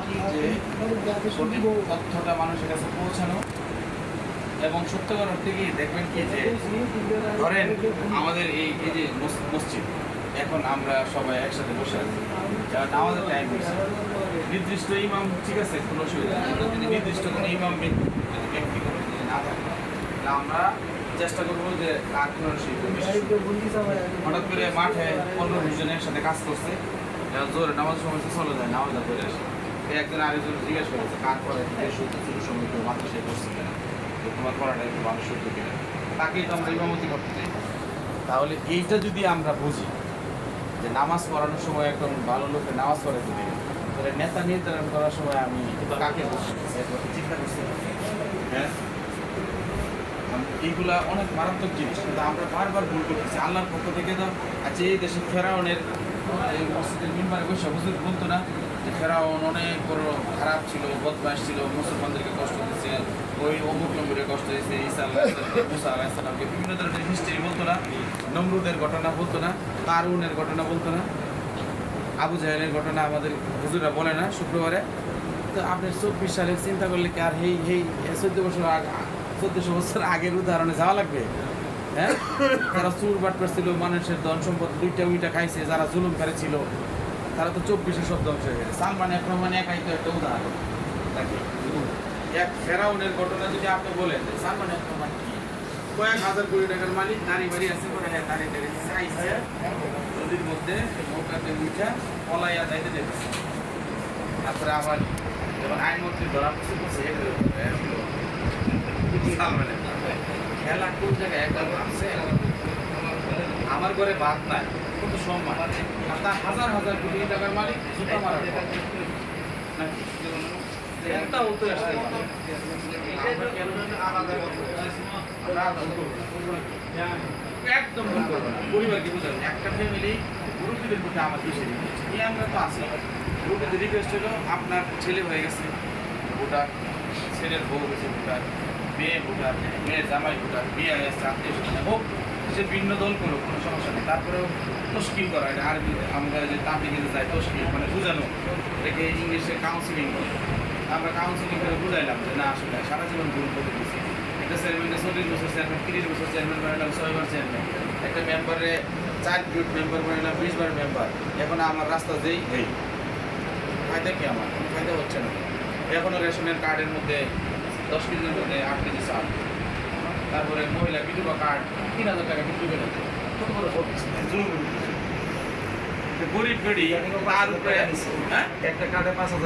কি যে সঠিক তথ্যটা মানুষের কাছে পৌঁছানো এবং সত্যকার অর্থে কি দেখবেন কি যে ধরেন আমাদের এই এই যে মসজিদ এখন আমরা সবাই একসাথে বসে আছি যারা আমাদের টাইম হয়েছে নির্দিষ্ট ইমাম ঠিক আছে কোনো অসুবিধা নেই যদি নির্দিষ্ট কোনো ইমাম ব্যক্তিগত যদি না থাকে তাহলে আমরা চেষ্টা করবো যে কার কোনো হঠাৎ করে মাঠে 15-20 জনের সাথে কাজ করছে জোরে নামাজ সময় চলে যায় নামাজ করে আসে একজন আরেকজন জিজ্ঞেস করেছে কার পরে শুরু সময় কেউ মাদ্রাসায় করছে কিনা তোমার পড়াটা একটু ভালো শুদ্ধ কিনা তাকেই তো আমরা ইমামতি করতে চাই তাহলে এইটা যদি আমরা বুঝি যে নামাজ পড়ানোর সময় একদম ভালো লোকে নামাজ পড়াতে দেবে তাহলে নেতা নির্ধারণ করার সময় আমি কাকে চিন্তা করছি হ্যাঁ এইগুলা অনেক মারাত্মক জিনিস কিন্তু আমরা বারবার ভুল করতেছি আল্লাহর পক্ষ থেকে তো আজকে এই দেশে ফেরাউনের এই মসজিদের মিম্বারে বসে হুজুর বলতো না যে ফেরাউন অনেক বড় খারাপ ছিল বদমাশ ছিল মুসলমানদেরকে কষ্ট দিচ্ছে ওই অমুক নম্বরে কষ্ট দিয়েছে ঈসা মুসা আলাইহিসসালামকে বিভিন্ন ধরনের হিস্ট্রি বলতো না নমরুদের ঘটনা বলতো না কারুনের ঘটনা বলতো না আবু জাহেলের ঘটনা আমাদের হুজুরা বলে না শুক্রবারে তো আপনি 24 সালে চিন্তা করলে কি আর এই 14 বছর আগের উদাহরণে যাওয়া লাগবে হ্যাঁ যারা চুর বাট করছিল মানুষের ধন সম্পদ দুইটা খাইছে যারা জুলুমকারী ছিল তারা তো 24-এ সব ধ্বংস হয়ে গেছে সালমান একরহমান একাই তো একটা উদাহরণ দেখে এক ফেরাউনের ঘটনা যদি আপনি বলেন সালমান একরহমান কি কয়েক হাজার কোটি টাকার মালিক নারী বাড়ি আছে করে হ্যাঁ নারী টাড়ি চাইছে নদীর মধ্যে নৌকাতে উঠা পলাইয়া যাইতে দেখেছে তারপরে আবার যখন আইনমন্ত্রী ধরা পড়ছে খেলা কোন জায়গায় একদম আছে আমার ঘরে ভাত নাই কত সম্মান আর তার হাজার হাজার কোটি টাকার মালিক জুতা মারার নাকি একটা উত্তর আসতে একদম ভুল করবো না পরিবারকে বুঝাবেন একটা ফ্যামিলি মুরব্বীদের প্রতি আমার বেশি রিকোয়েস্ট এই আমরা তো আছি মুরব্বীদের রিকোয়েস্ট হলো আপনার ছেলে হয়ে গেছে ভোটার ছেলের বউ হয়েছে ভোটার মেয়ে ভোটার মেয়ের জামাই ভোটার বিয়ে আসছে আত্মীয় স্বজন হোক সে ভিন্ন দল করুক কোনো সমস্যা নেই তারপরেও তশকিল করা এটা আরবি আমরা যে তাবলিগে যাই তশকিল মানে বোঝানো এটাকে ইংলিশে কাউন্সিলিং করে আমরা কাউন্সিলিং করে বুঝাইলাম যে না আসলে সারা জীবন ভুল করে দিচ্ছি একটা চেয়ারম্যানে 40 বছর চেয়ারম্যান 30 বছর চেয়ারম্যান বানালাম 6 বার চেয়ারম্যান একটা মেম্বারে 4 গ্রুপ মেম্বার বানালাম 20 বার মেম্বার এখন আমার রাস্তা যেই এই ফায়দা কি আমার কোনো ফায়দা হচ্ছে না এখনও রেশনের কার্ডের মধ্যে 10 কেজির মধ্যে 8 কেজি চাল তারপরে মহিলা বিধবা কার্ড 3000 টাকা বিক্রি করে কত বড় গরিব বেড়ি তার উপরে একটা কার্ডে 5000